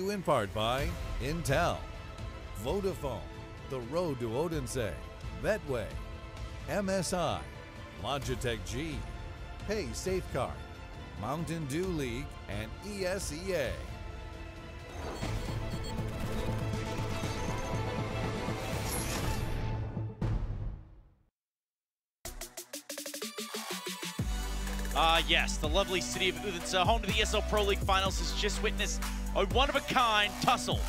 In part by Intel, Vodafone, The Road to Odense, Betway, MSI, Logitech G, Pay Safeguard, Mountain Dew League, and ESEA. Yes, the lovely city of Odense, home to the ESL Pro League Finals, has just witnessed a one-of-a-kind tussle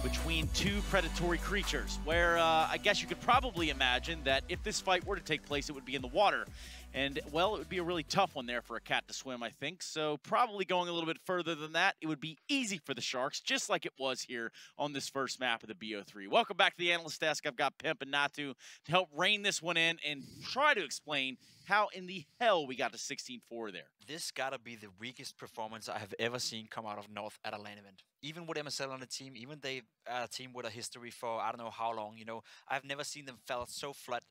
between two predatory creatures, where I guess you could probably imagine that if this fight were to take place, it would be in the water. And, well, it would be a really tough one there for a cat to swim, I think. So probably going a little bit further than that, it would be easy for the Sharks, just like it was here on this first map of the BO3. Welcome back to the Analyst Desk. I've got Pimp and Natu to help rein this one in and try to explain how in the hell we got to 16-4 there. This gotta be the weakest performance I have ever seen come out of North at a LAN event. Even with MSL on the team, even they a team with a history for I don't know how long, you know, I've never seen them felt so flat,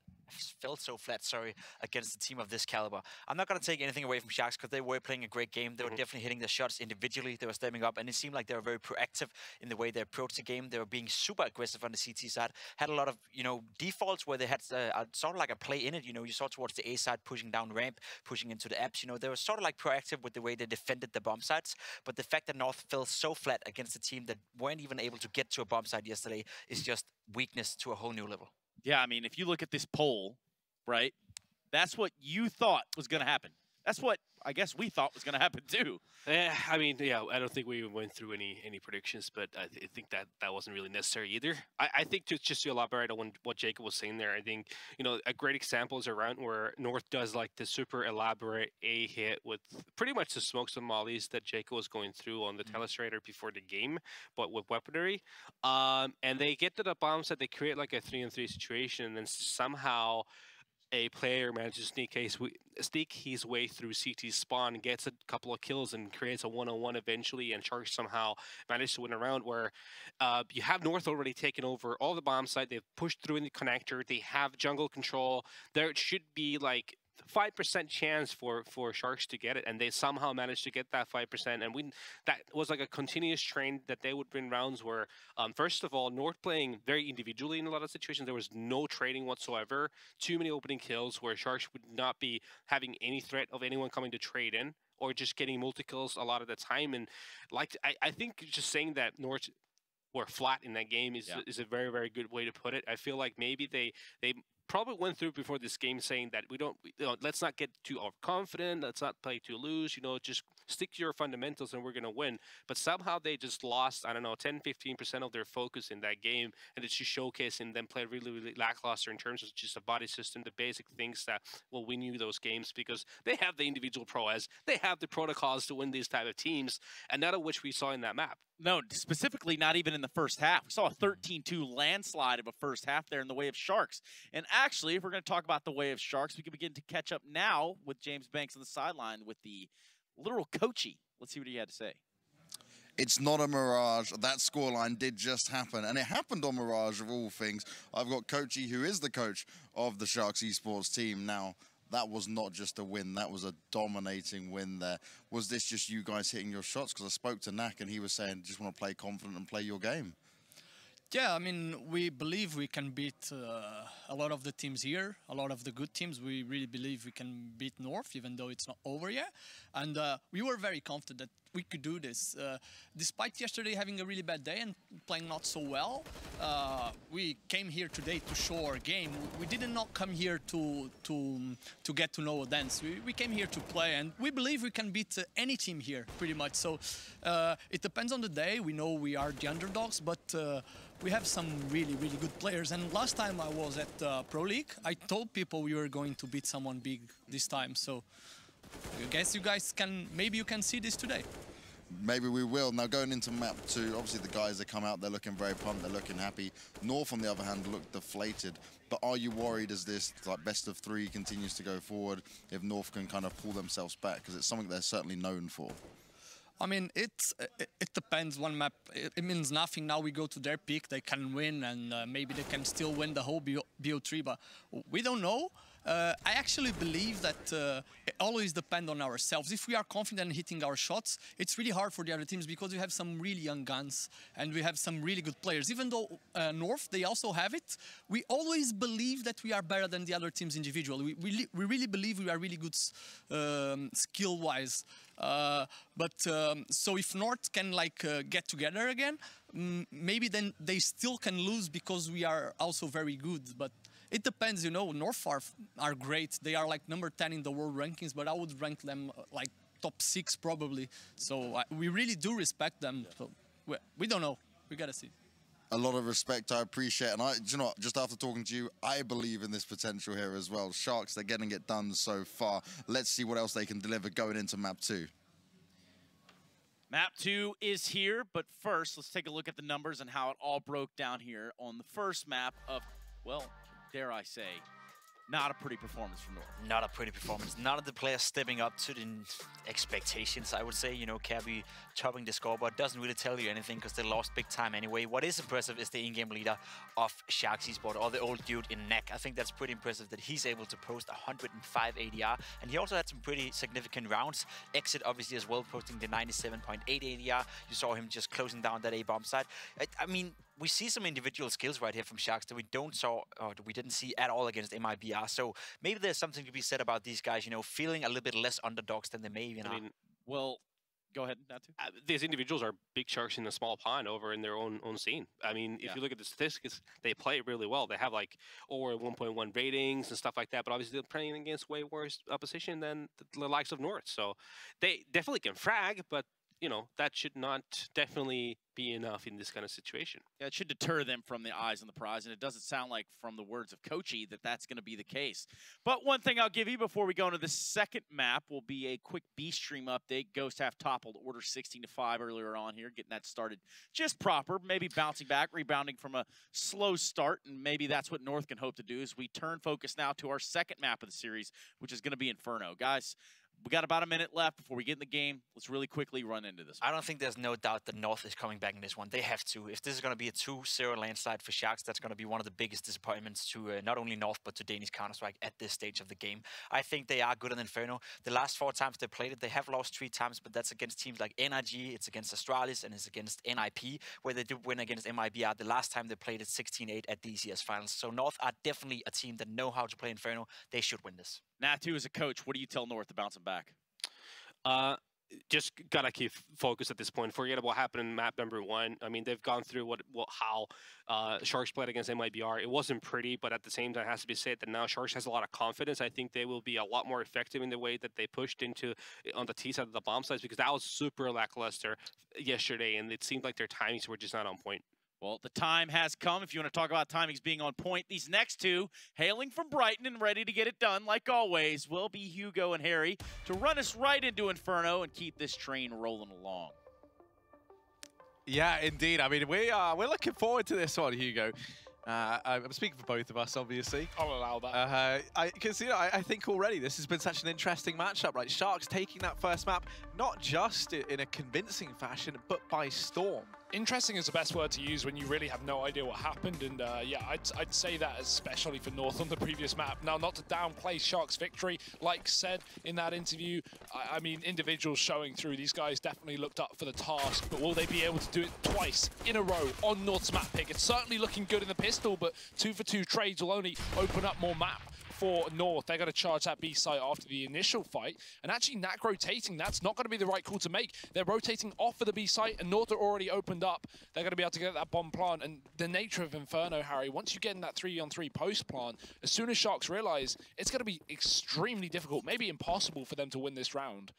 against a team of this caliber. I'm not gonna take anything away from Sharks because they were playing a great game. They were definitely hitting their shots individually. They were stepping up, and it seemed like they were very proactive in the way they approached the game. They were being super aggressive on the CT side. Had a lot of, you know, defaults where they had sort of like a play in it. You know, you saw towards the A side pushing down ramp, pushing into the apps. You know, they were sort of like proactive with the way they defended the bomb sites. But the fact that North fell so flat against a team that weren't even able to get to a bomb site yesterday is just weakness to a whole new level. Yeah, I mean, if you look at this poll, right, that's what you thought was going to happen. That's what I guess we thought was going to happen too. I mean, yeah, I don't think we went through any predictions, but I think that wasn't really necessary either. I think just to elaborate on what Jacob was saying there, I think, you know, a great example is around where North does like the super elaborate A hit with pretty much the smokes and mollies that Jacob was going through on the telestrator before the game, but with weaponry. And they get to the bomb set, they create like a 3-on-3 situation, and then somehow a player manages to sneak his way through CT's spawn, gets a couple of kills, and creates a 1-on-1 eventually, and Sharks somehow manage to win a round where you have North already taken over all the bomb site. They've pushed through in the connector. They have jungle control. There should be like 5% chance for Sharks to get it, and they somehow managed to get that 5%. And that was like a continuous trend that they would win rounds where, first of all, North playing very individually in a lot of situations. There was no trading whatsoever. Too many opening kills where Sharks would not be having any threat of anyone coming to trade in, or just getting multi-kills a lot of the time. And like I think just saying that North were flat in that game is a very, very good way to put it. I feel like maybe they probably went through before this game saying that let's not get too overconfident, let's not play too loose, you know, just stick to your fundamentals and we're going to win. But somehow they just lost, I don't know, 10-15% of their focus in that game, and it's just showcasing them play really, really lackluster in terms of just the body system, the basic things that will win you those games, because they have the individual prowess, they have the protocols to win these type of teams, and none of which we saw in that map. No, specifically not even in the first half. We saw a 13-2 landslide of a first half there in the way of Sharks. And actually, if we're going to talk about the way of Sharks, we can begin to catch up now with James Banks on the sideline with the literal coachy. Let's see what he had to say. It's not a mirage. That scoreline did just happen, and it happened on Mirage of all things. I've got Coachy, who is the coach of the Sharks esports team now. That was not just a win, that was a dominating win there. Was this just you guys hitting your shots? Because I spoke to Nak and he was saying, just want to play confident and play your game. Yeah, I mean, we believe we can beat a lot of the teams here, a lot of the good teams. We really believe we can beat North, even though it's not over yet. And we were very confident that we could do this. Despite yesterday having a really bad day and playing not so well, we came here today to show our game. We did not come here to get to know Odense. We came here to play, and we believe we can beat any team here, pretty much. So it depends on the day. We know we are the underdogs, but we have some really, really good players. And last time I was at Pro League, I told people we were going to beat someone big this time. So I guess you guys can, maybe you can see this today. Maybe we will. Now going into map 2, obviously the guys that come out, they're looking very pumped, they're looking happy. North, on the other hand, look deflated. But are you worried as this like best of 3 continues to go forward, if North can kind of pull themselves back? Because it's something they're certainly known for. I mean, it depends. One map, it means nothing. Now we go to their peak, they can win, and maybe they can still win the whole BO3, but we don't know. I actually believe that it always depends on ourselves. If we are confident in hitting our shots, it's really hard for the other teams because we have some really young guns and we have some really good players. Even though North, they also have it, we always believe that we are better than the other teams individually. We really believe we are really good skill-wise. So if North can get together again, maybe then they still can lose because we are also very good. But it depends, you know. North are great. They are like number 10 in the world rankings, but I would rank them like top 6 probably. So we really do respect them. So we don't know. We gotta see. A lot of respect, I appreciate, and you know, just after talking to you, I believe in this potential here as well. Sharks, they're getting it done so far. Let's see what else they can deliver going into map 2. Map 2 is here, but first, let's take a look at the numbers and how it all broke down here on the first map of, well, dare I say, not a pretty performance from North. Not a pretty performance. None of the players stepping up to the expectations, I would say. You know, Cabby topping the scoreboard doesn't really tell you anything because they lost big time anyway. What is impressive is the in-game leader of Sharks Esports, or the old dude in neck. I think that's pretty impressive that he's able to post 105 ADR, and he also had some pretty significant rounds. Exit obviously as well, posting the 97.8 ADR. You saw him just closing down that A-bomb side. I mean, we see some individual skills right here from Sharks that we didn't see at all against MIBR. So maybe there's something to be said about these guys, you know, feeling a little bit less underdogs than they may even are. Well, go ahead, Natu. These individuals are big sharks in a small pond over in their own scene. I mean, if you look at the statistics, they play really well. They have like over 1.1 ratings and stuff like that, but obviously they're playing against way worse opposition than the likes of North. So they definitely can frag, but you know, that should not definitely be enough in this kind of situation. Yeah, it should deter them from the eyes on the prize, and it doesn't sound like, from the words of Coachy, that that's going to be the case. But one thing I'll give you before we go into the second map will be a quick B-Stream update. Ghost have toppled Order 16-5 earlier on here, getting that started just proper, maybe bouncing back, rebounding from a slow start, and maybe that's what North can hope to do as we turn focus now to our second map of the series, which is going to be Inferno. Guys, we got about a minute left before we get in the game. Let's really quickly run into this one. I don't think there's no doubt that North is coming back in this one. They have to. If this is going to be a 2-0 landslide for Sharks, that's going to be one of the biggest disappointments to not only North, but to Danish Counter-Strike at this stage of the game. I think they are good in Inferno. The last 4 times they played it, they have lost 3 times, but that's against teams like NRG, it's against Astralis, and it's against NIP, where they did win against MIBR the last time they played it 16-8 at the ECS Finals. So North are definitely a team that know how to play Inferno. They should win this. Natu, as a coach, what do you tell North to bounce them back? Just gotta keep focused at this point. Forget about what happened in map number 1. I mean, they've gone through how Sharks played against MIBR. It wasn't pretty, but at the same time, it has to be said that now Sharks has a lot of confidence. I think they will be a lot more effective in the way that they pushed into on the T side of the bomb sides, because that was super lackluster yesterday, and it seemed like their timings were just not on point. Well, the time has come. If you want to talk about timings being on point, these next two, hailing from Brighton and ready to get it done, like always, will be Hugo and Harry to run us right into Inferno and keep this train rolling along. Yeah, indeed. I mean, we're looking forward to this one, Hugo. I'm speaking for both of us, obviously. I'll allow that. Because, you know, I think already this has been such an interesting matchup, right? Sharks taking that first map, not just in a convincing fashion, but by storm. Interesting is the best word to use when you really have no idea what happened, and yeah, I'd say that especially for North on the previous map. Now, not to downplay Sharks' victory, like said in that interview, I mean, individuals showing through, these guys definitely looked up for the task, but will they be able to do it twice in a row on North's map pick? It's certainly looking good in the pistol, but 2-for-2 trades will only open up more map for North. They're going to charge that B site after the initial fight, and actually Knack rotating, that's not going to be the right call to make. They're rotating off of the B site, and North are already opened up. They're going to be able to get that bomb plant, and the nature of Inferno, Harry, once you get in that 3-on-3 post plant, as soon as Sharks realize, it's going to be extremely difficult, maybe impossible for them to win this round.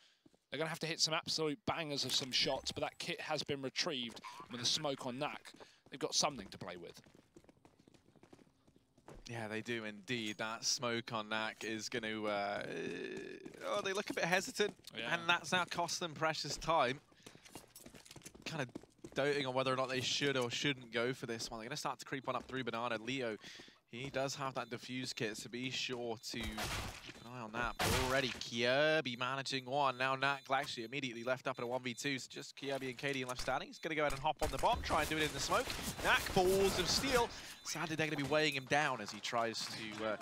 They're going to have to hit some absolute bangers of some shots, but that kit has been retrieved with the smoke on Knack. They've got something to play with. Yeah, they do indeed. That smoke on Knack is going to... oh, they look a bit hesitant, and that's now cost them precious time. Kind of doting on whether or not they should or shouldn't go for this one. They're going to start to creep on up through Banana. Leo, he does have that diffuse kit, so be sure to keep an eye on that. But already Kirby managing one. Now Knack actually immediately left up in a 1v2, so just Kirby and Katie left standing. He's going to go ahead and hop on the bomb, try and do it in the smoke. Knack, balls of steel. Sadly, they're going to be weighing him down as he tries to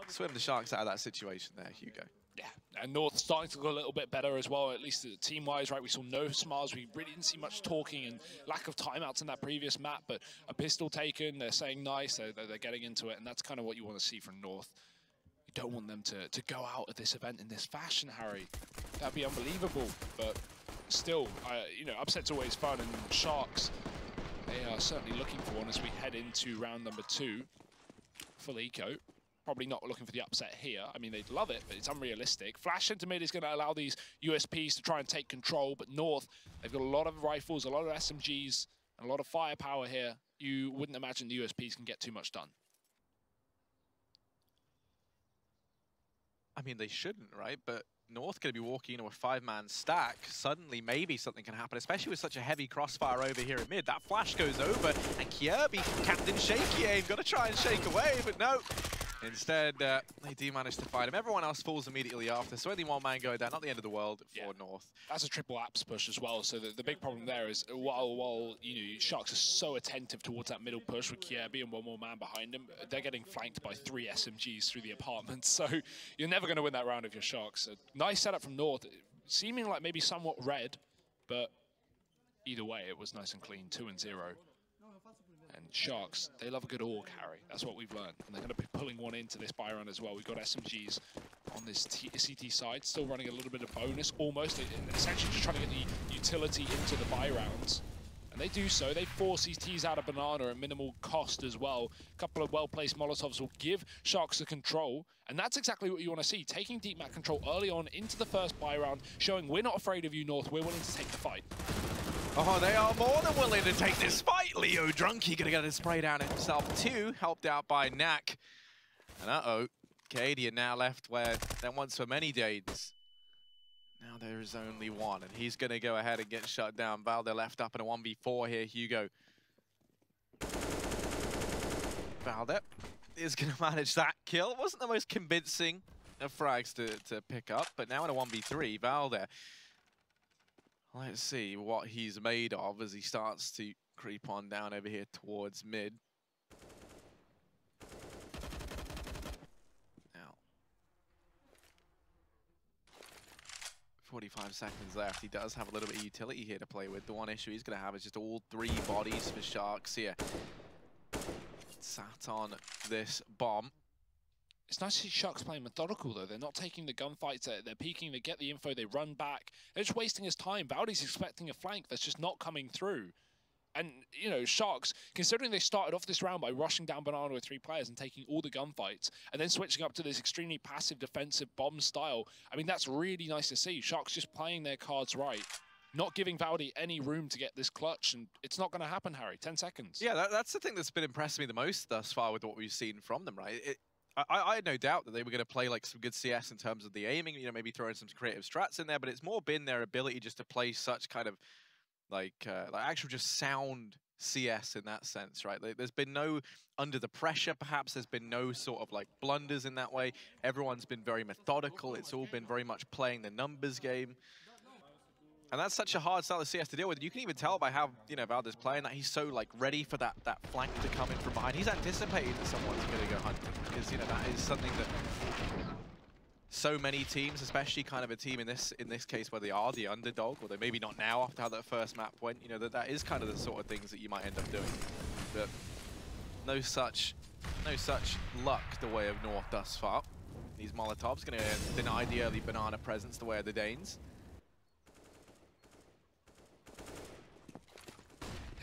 swim the Sharks out of that situation there, Hugo. Yeah, and North starting to look a little bit better as well, at least team-wise, right? We saw no smiles. We really didn't see much talking and lack of timeouts in that previous map, but a pistol taken, they're saying nice, they're getting into it, and that's kind of what you want to see from North. You don't want them to go out at this event in this fashion, Harry. That'd be unbelievable, but still, you know, upset's always fun, and Sharks, they are certainly looking for one as we head into round number 2. Full eco. Probably not looking for the upset here. I mean, they'd love it, but it's unrealistic. Flash into mid is going to allow these USPs to try and take control, but North, they've got a lot of rifles, a lot of SMGs, and a lot of firepower here. You wouldn't imagine the USPs can get too much done. I mean, they shouldn't, right? But North going to be walking into a 5-man stack. Suddenly, maybe something can happen, especially with such a heavy crossfire over here at mid. That flash goes over, and Kjerby, Captain Shaky Aim, got to try and shake away, but no. Instead, they do manage to fight him. Everyone else falls immediately after, so only one man going down. Not the end of the world for North. That's a triple apps push as well, so the big problem there is while you know, Sharks are so attentive towards that middle push with Kjerby and one more man behind him, they're getting flanked by 3 SMGs through the apartment, so you're never going to win that round if you're Sharks. A nice setup from North, seeming like maybe somewhat red, but either way, it was nice and clean, 2-0. And Sharks, they love a good AUG, Harry. That's what we've learned. And they're going to be pulling one into this buy round as well. We've got SMGs on this CT side, still running a little bit of bonus, almost. Essentially just trying to get the utility into the buy rounds. And they do so. They force these Ts out of Banana at minimal cost as well. A couple of well-placed Molotovs will give Sharks the control. And that's exactly what you want to see. Taking deep map control early on into the first buy round, showing we're not afraid of you, North. We're willing to take the fight. Oh, they are more than willing to take this fight. Leo Drunky gonna get a spray down himself too, helped out by Knack. And uh-oh, Cadian now left where there once were many Dades. Now there is only one, and he's gonna go ahead and get shut down. Valde left up in a 1v4 here, Hugo. Valde is gonna manage that kill. It wasn't the most convincing of frags to pick up, but now in a 1v3, Valde. Let's see what he's made of as he starts to creep on down over here towards mid. Now, 45 seconds left. He does have a little bit of utility here to play with. The one issue he's going to have is just all 3 bodies for Sharks here. Sat on this bomb. It's nice to see Sharks playing methodical, though. They're not taking the gunfights. They're peeking, they get the info, they run back. They're just wasting his time. Valde's expecting a flank that's just not coming through. And, you know, Sharks, considering they started off this round by rushing down Banana with 3 players and taking all the gunfights, and then switching up to this extremely passive defensive bomb style, I mean, that's really nice to see. Sharks just playing their cards right. Not giving Valde any room to get this clutch, and it's not going to happen, Harry. 10 seconds. Yeah, that's the thing that's been impressing me the most thus far with what we've seen from them, right? I had no doubt that they were going to play like some good CS in terms of the aiming, you know, maybe throwing some creative strats in there, but it's more been their ability just to play such kind of like actual just sound CS in that sense, right? There's been no under the pressure, perhaps. There's been no sort of like blunders in that way. Everyone's been very methodical. It's all been very much playing the numbers game. And that's such a hard style of CS to deal with. You can even tell by how, you know, Valde's playing that he's so, like, ready for that flank to come in from behind. He's anticipating that someone's going to go hunting because, you know, that is something that so many teams, especially kind of a team in this case where they are the underdog, or they maybe not now after how that first map went, you know, that is kind of the sort of things that you might end up doing. But no such luck the way of North thus far. These Molotovs going to deny the early Banana presence the way of the Danes.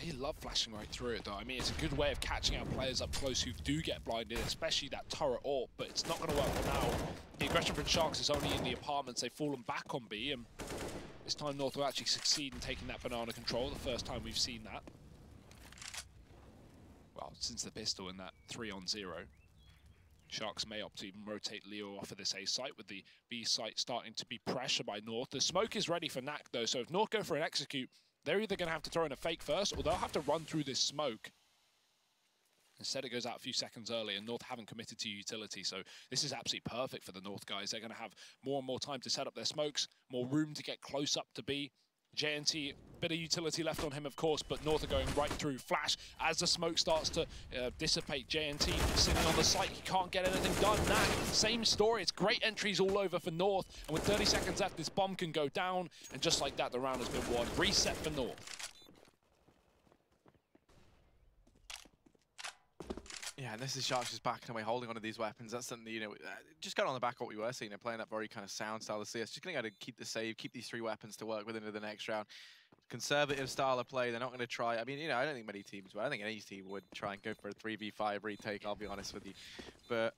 They love flashing right through it, though. I mean, it's a good way of catching out players up close who do get blinded, especially that turret AWP, but it's not going to work for now. The aggression from Sharks is only in the apartments. They've fallen back on B, and this time North will actually succeed in taking that Banana control, the first time we've seen that. Well, since the pistol in that 3-on-0. Sharks may opt to even rotate Leo off of this A site, with the B site starting to be pressured by North. The smoke is ready for Knack, though, so if North go for an execute, they're either going to have to throw in a fake first, or they'll have to run through this smoke. Instead, it goes out a few seconds early, and North haven't committed to utility, so this is absolutely perfect for the North guys. They're going to have more and more time to set up their smokes, more room to get close up to B, JNT, bit of utility left on him, of course, but North are going right through. Flash, as the smoke starts to dissipate, JNT sitting on the site, he can't get anything done. Knack, same story, it's great entries all over for North, and with 30 seconds left, this bomb can go down, and just like that, the round has been won. Reset for North. Yeah, and this is Sharks just backing away, holding onto these weapons. That's something, you know, just got on the back of what we were seeing. They're playing that very kind of sound style of CS. Just going to keep the save, keep these 3 weapons to work with into the next round. Conservative style of play. They're not going to try. I mean, you know, I don't think many teams would. I don't think any team would try and go for a 3v5 retake, I'll be honest with you. But,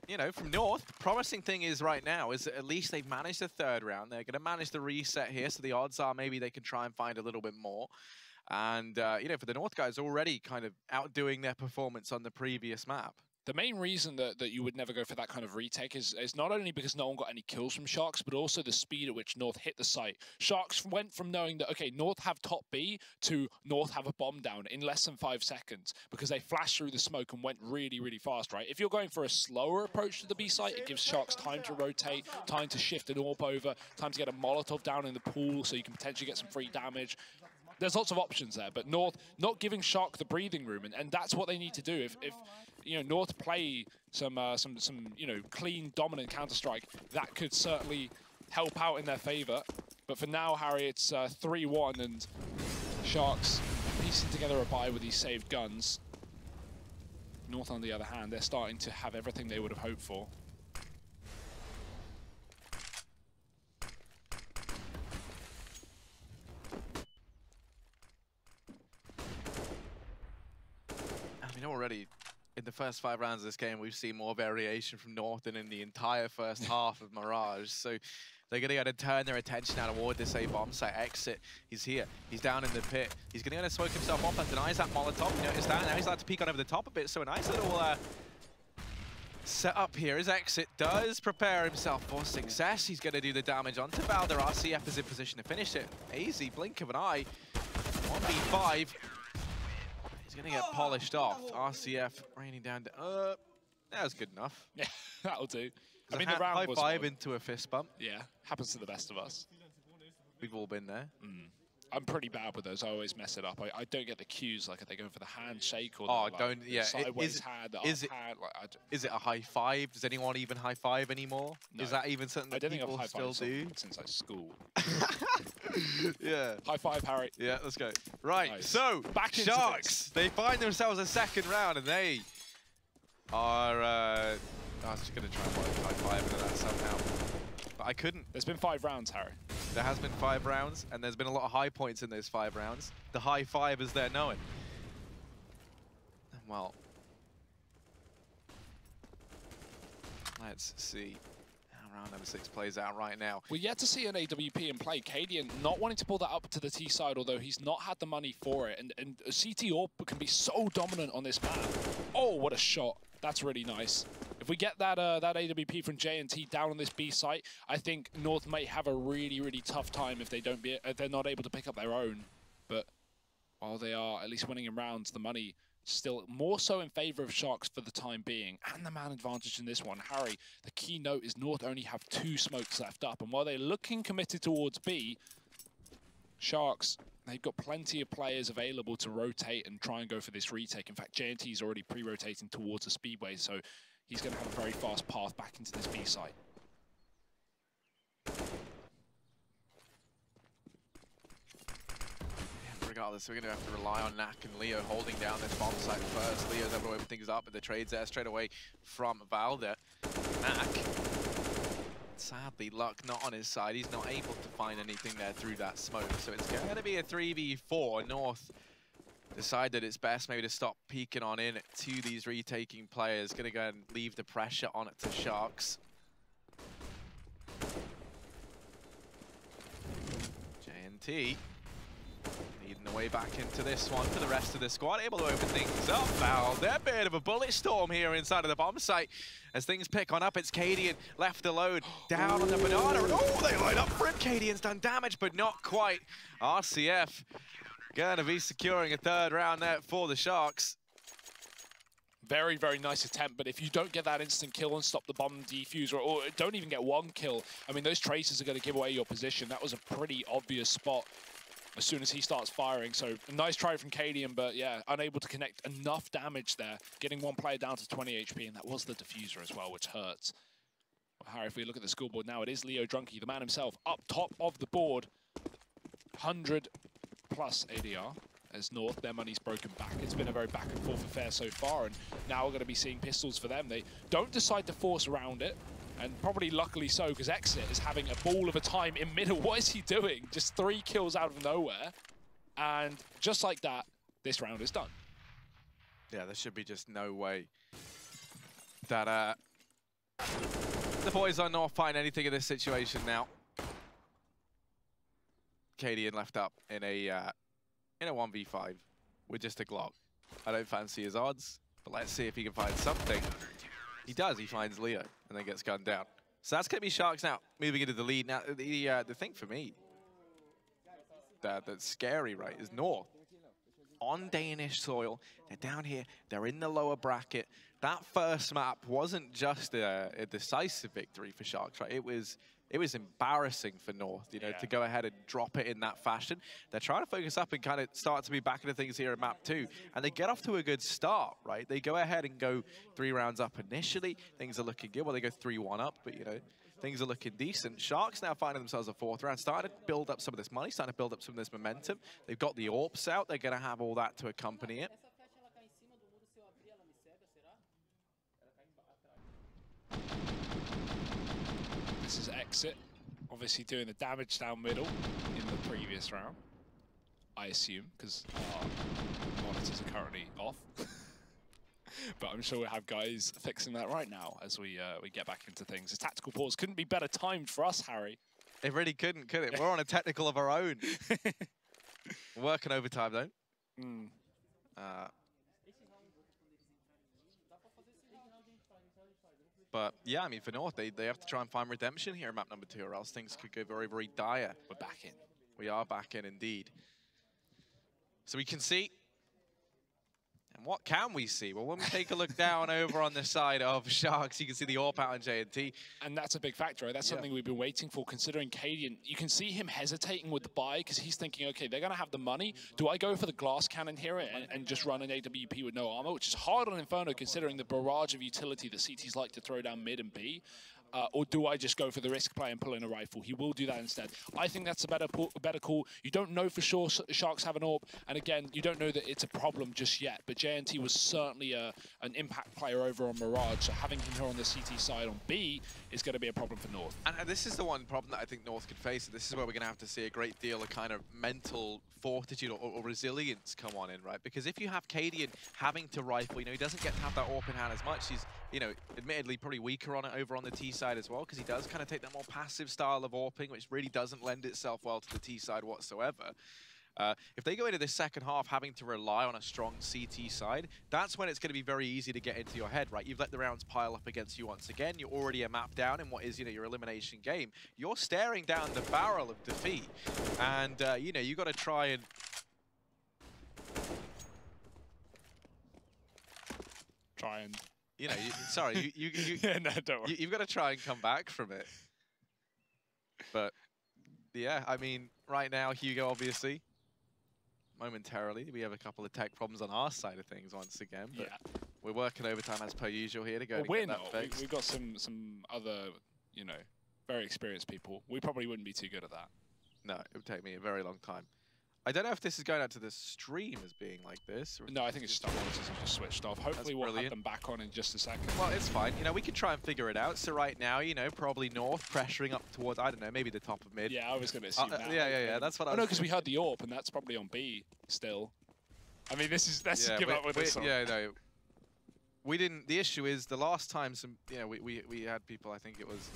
you know, from North, the promising thing is right now is that at least they've managed the 3rd round. They're going to manage the reset here, so the odds are maybe they can try and find a little bit more. And, you know, for the North guys, already kind of outdoing their performance on the previous map. The main reason that you would never go for that kind of retake is not only because no one got any kills from Sharks, but also the speed at which North hit the site. Sharks went from knowing that, okay, North have top B to North have a bomb down in less than 5 seconds because they flashed through the smoke and went really, really fast, right? If you're going for a slower approach to the B site, it gives Sharks time to rotate, time to shift an AWP over, time to get a Molotov down in the pool so you can potentially get some free damage. There's lots of options there, but North not giving Shark the breathing room, and that's what they need to do. If you know, North play some you know, clean, dominant Counter-Strike, that could certainly help out in their favor. But for now, Harry, it's 3-1, and Sharks piecing together a buy with these saved guns. North, on the other hand, they're starting to have everything they would have hoped for. I mean, already in the first 5 rounds of this game, we've seen more variation from North than in the entire first half of Mirage. So they're going to turn their attention now toward this A bomb site. Exit, he's here. He's down in the pit. He's going to smoke himself off and denies that Molotov. You notice that? Now he's allowed to peek on over the top a bit. So a nice little set up here. His Exit does prepare himself for success. He's going to do the damage onto Valder. RCF is in position to finish it. Easy, blink of an eye. 1v5. Gonna get polished off. RCF raining down. That was good enough. Yeah, that'll do. I mean, the round high was five into a fist bump. Yeah, happens to the best of us. We've all been there. I'm pretty bad with those. I always mess it up. I don't get the cues. Like, are they going for the handshake or the sideways hand, the is it a high five? Does anyone even high five anymore? No. Is that even something that people still do? Since like school. Yeah. High five, Harry. Yeah, let's go. Right, nice. so back Sharks, they find themselves a 2nd round, and they are. I was just gonna try and work high five into that somehow, but I couldn't. There's been 5 rounds, Harry. There has been 5 rounds, and there's been a lot of high points in those 5 rounds. The high five is there knowing. Well, let's see how round number 6 plays out right now. We're yet to see an AWP in play. Cadian not wanting to pull that up to the T side, although he's not had the money for it. And CT AWP can be so dominant on this map. Oh, what a shot. That's really nice. If we get that that AWP from JNT down on this B site, I think North may have a really, really tough time if they're not able to pick up their own. But while they are at least winning in rounds, the money still more so in favor of Sharks for the time being, and the man advantage in this one. Harry, the key note is North only have 2 smokes left up, and while they're looking committed towards B, Sharks, they've got plenty of players available to rotate and try and go for this retake. In fact, JNT is already pre-rotating towards the speedway, so he's going to have a very fast path back into this B site. Regardless, we're going to have to rely on Knack and Leo holding down this bomb site first. Leo's able to open things up, but the trade's there straight away from Valder. Knack, sadly, luck not on his side. He's not able to find anything there through that smoke. So it's going to be a 3v4. North decided it's best maybe to stop peeking on in to these retaking players. Going to go and leave the pressure on it to Sharks. JNT leading the way back into this one for the rest of the squad. Able to open things up. Val, they're a bit of a bullet storm here inside of the bomb site. As things pick on up, it's Cadian left alone. Down on the banana. Oh, they line up for him. Cadian's done damage, but not quite. RCF going to be securing a 3rd round there for the Sharks. Very, very nice attempt, but if you don't get that instant kill and stop the bomb defuse, or don't even get one kill, I mean, those traces are going to give away your position. That was a pretty obvious spot as soon as he starts firing. So, a nice try from Cadian, but yeah, unable to connect enough damage there, getting one player down to 20 HP, and that was the diffuser as well, which hurts. Well, Harry, if we look at the scoreboard now, it is Leo Drunky, the man himself, up top of the board. 100 plus ADR. As North, their money's broken back. It's been a very back and forth affair so far, and now we're going to be seeing pistols for them. They don't decide to force around it, and probably luckily so, because Exit is having a ball of a time in middle. What is he doing? Just 3 kills out of nowhere, and just like that, this round is done. Yeah, there should be just no way that the boys on North find anything in this situation now. Cadian left up in a 1v5 with just a Glock. I don't fancy his odds, but let's see if he can find something. He does, he finds Leo, and then gets gunned down. So that's going to be Sharks now, moving into the lead. Now, the thing for me that's scary, right, is North. On Danish soil, they're down here, they're in the lower bracket. That first map wasn't just a decisive victory for Sharks, right? It was embarrassing for North, you know, to go ahead and drop it in that fashion. They're trying to focus up and kind of start to be back into things here in map 2. And they get off to a good start, right? They go ahead and go 3 rounds up initially. Things are looking good. Well, they go 3-1 up, but, you know, things are looking decent. Sharks now finding themselves a 4th round, starting to build up some of this money, starting to build up some of this momentum. They've got the AWPs out. They're going to have all that to accompany it. This is Exit, obviously doing the damage down middle in the previous round, I assume, because our monitors are currently off. But I'm sure we'll have guys fixing that right now as we get back into things. The tactical pause couldn't be better timed for us, Harry. It really couldn't, could it? We're on a technical of our own. We're working overtime, though. Mm. But yeah, I mean, for North, they have to try and find redemption here in map number 2, or else things could go very, very dire. We're back in. We are back in, indeed. So we can see. And what can we see? Well, when we take a look down over on the side of Sharks, you can see the AWP out on J&T. And that's a big factor, right? That's something we've been waiting for, considering Cadian. You can see him hesitating with the buy, because he's thinking, okay, they're going to have the money. Do I go for the glass cannon here and just run an AWP with no armor, which is hard on Inferno, considering the barrage of utility the CTs like to throw down mid and B? Or do I just go for the risk play and pull in a rifle? He will do that instead. I think that's a better call. You don't know for sure Sharks have an AWP, and again, you don't know that it's a problem just yet. But JNT was certainly an impact player over on Mirage, so having him here on the CT side on B is going to be a problem for North. And this is the one problem that I think North could face. This is where we're going to have to see a great deal of kind of mental fortitude or resilience come on in, right? Because if you have Cadian having to rifle, you know, he doesn't get to have that AWP in hand as much. He's, you know, admittedly probably weaker on it over on the T side as well, because he does kind of take that more passive style of AWPing, which really doesn't lend itself well to the T side whatsoever. If they go into this second half having to rely on a strong CT side, that's when it's going to be very easy to get into your head, right? You've let the rounds pile up against you once again. You're already a map down in what is, you know, your elimination game. You're staring down the barrel of defeat, and you know, you got to try and you know, sorry, you yeah, no, don't worry. You've got to try and come back from it. But yeah, I mean, right now, Hugo, obviously, momentarily, we have a couple of tech problems on our side of things once again. But we're working overtime as per usual here to go and get that fixed. We've got some other, you know, very experienced people. We probably wouldn't be too good at that. No, it would take me a very long time. I don't know if this is going out to the stream as being like this. No, I think it's just our monitors have just switched off. Hopefully we'll have them back on in just a second. Well, it's fine. You know, we can try and figure it out. So right now, you know, probably North pressuring up towards, I don't know, maybe the top of mid. Yeah, I was going to assume that. Yeah. That's what I was... no, because we heard the AWP, and that's probably on B still. I mean, let's give up with this one. Yeah, no. We didn't... The issue is, the last time we had people, I think it was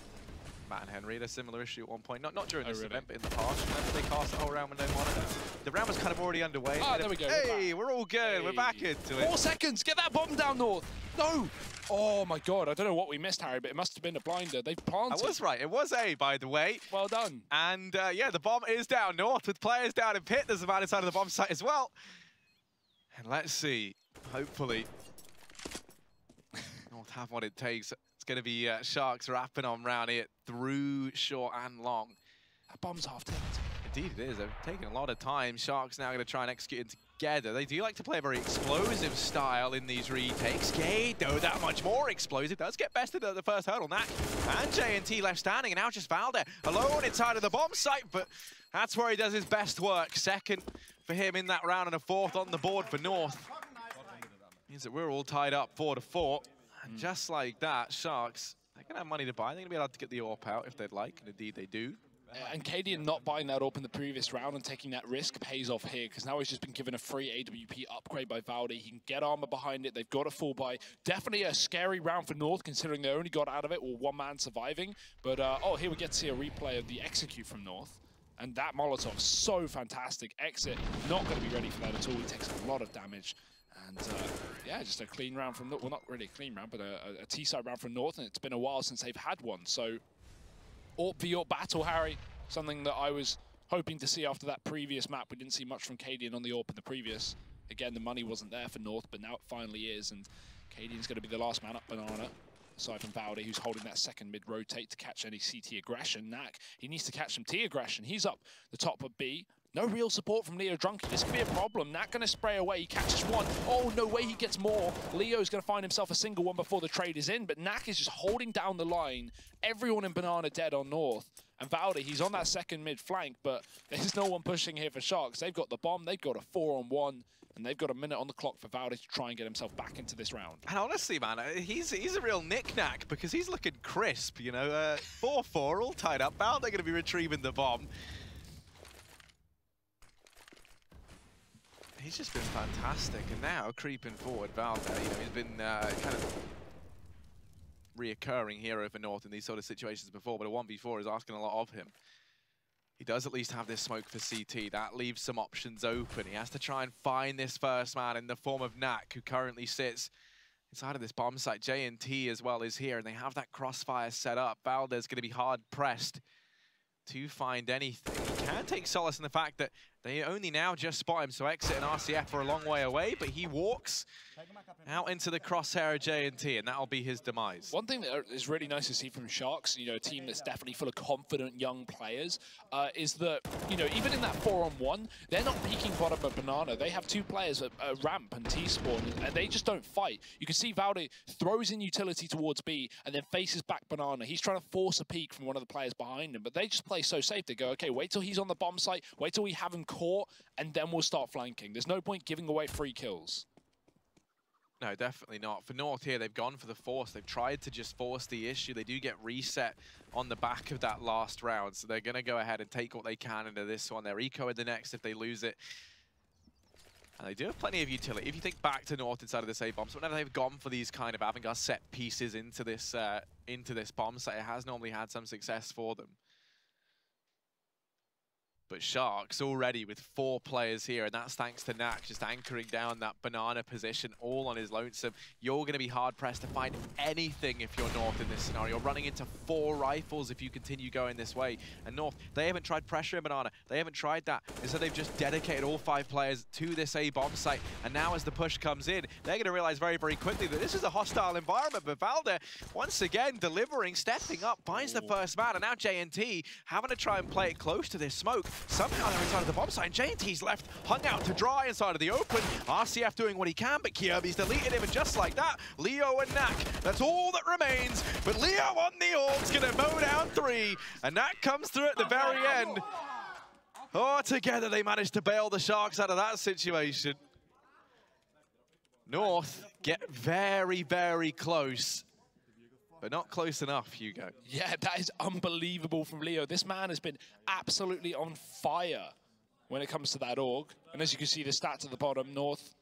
Matt and Henry, had a similar issue at one point. Not during this event, but in the past. Remember they cast the whole round with no monitor? The round was kind of already underway. Ah, there we go. Hey, we're all good. Hey. We're back into it. 4 seconds. Get that bomb down North. No. Oh, my God. I don't know what we missed, Harry, but it must have been a blinder. They've planted. I was right. It was A, by the way. Well done. And, yeah, the bomb is down North with players down in pit. There's a man inside of the bomb site as well. And let's see. Hopefully, North have what it takes. It's going to be Sharks wrapping on round it through short and long. That bomb's half-tipped. Indeed it is. They're taking a lot of time. Sharks now going to try and execute it together. They do like to play a very explosive style in these retakes. Gay, though, that much more explosive. Does get bested at the first hurdle. Knack and J&T left standing, and now just Valde alone inside of the bomb site, but that's where he does his best work. Second for him in that round and a fourth on the board for North. Means that we're all tied up 4-4. And just like that, Sharks, they're going to have money to buy. They're going to be allowed to get the AWP out if they'd like, and indeed they do. And Cadian not buying that AWP in the previous round and taking that risk pays off here, because now he's just been given a free AWP upgrade by Valde. He can get armor behind it. They've got a full buy. Definitely a scary round for North, considering they only got out of it with one man surviving. But, oh, here we get to see a replay of the execute from North. And that Molotov, so fantastic. Exit, not going to be ready for that at all. He takes a lot of damage. And, yeah, just a clean round from North. Well, not really a clean round, but a T-side round from North. And it's been a while since they've had one. So, AWP v AWP battle, Harry. Something that I was hoping to see after that previous map. We didn't see much from Cadian on the AWP in the previous. Again, the money wasn't there for North, but now it finally is. And Cadian's going to be the last man up Banana. Aside from Valde, who's holding that second mid-rotate to catch any CT aggression. Knack, he needs to catch some T aggression. He's up the top of B. No real support from Leo Drunky. This could be a problem. Knack going to spray away. He catches one. Oh, no way he gets more. Leo's going to find himself a single one before the trade is in, but Knack is just holding down the line. Everyone in Banana dead on North. And Valde, he's on that second mid flank, but there's no one pushing here for Sharks. They've got the bomb. They've got a 4-on-1. And they've got a minute on the clock for Valde to try and get himself back into this round. And honestly, man, he's a real knick-knack because he's looking crisp, you know. 4-4, all tied up. Valde going to be retrieving the bomb. He's just been fantastic. And now, creeping forward, Valde, you know, he's been kind of reoccurring hero for North in these sort of situations before, but a 1v4 is asking a lot of him. He does at least have this smoke for CT. That leaves some options open. He has to try and find this first man in the form of Knack, who currently sits inside of this bomb site. J&T as well is here, and they have that crossfire set up. Valde's going to be hard-pressed to find anything. He can take solace in the fact that they only now just spot him, so Exit and RCF are a long way away, but he walks out into the crosshair of J&T, and that'll be his demise. One thing that is really nice to see from Sharks, you know, a team that's definitely full of confident young players, is that, you know, even in that 4-on-1, they're not peeking bottom of Banana. They have two players at Ramp and T-Spawn, and they just don't fight. You can see Valde throws in utility towards B and then faces back Banana. He's trying to force a peek from one of the players behind him, but they just play so safe. They go, okay, wait till he's on the bomb site, wait till we have him caught, and then we'll start flanking. There's no point giving away free kills. No, definitely not. For North here, they've gone for the force. They've tried to just force the issue. They do get reset on the back of that last round, so they're going to go ahead and take what they can into this one. They're eco in the next if they lose it. And they do have plenty of utility. If you think back to North inside of this A-bomb, so whenever they've gone for these kind of avant-garde set pieces into this bomb site, it has normally had some success for them. But Sharks already with 4 players here, and that's thanks to Knack just anchoring down that Banana position all on his lonesome. You're going to be hard-pressed to find anything if you're North in this scenario. Running into 4 rifles if you continue going this way. And North, they haven't tried pressure in Banana. They haven't tried that. Instead, they've just dedicated all 5 players to this A-bomb site. And now as the push comes in, they're going to realize very, very quickly that this is a hostile environment. But Valde, once again, delivering, stepping up, finds the first man. And now J&T having to try and play it close to this smoke. Somehow they're inside of the bomb site, and J&T's left hung out to dry inside of the open. RCF doing what he can, but Kirby's deleted him, and just like that, Leo and Knack, that's all that remains. But Leo on the AWP's gonna mow down 3, and Knack comes through at the very end. Oh, together they managed to bail the Sharks out of that situation. North get very, very close. But not close enough, Hugo. Yeah, that is unbelievable from Leo. This man has been absolutely on fire when it comes to that org. And as you can see, the stats at the bottom, North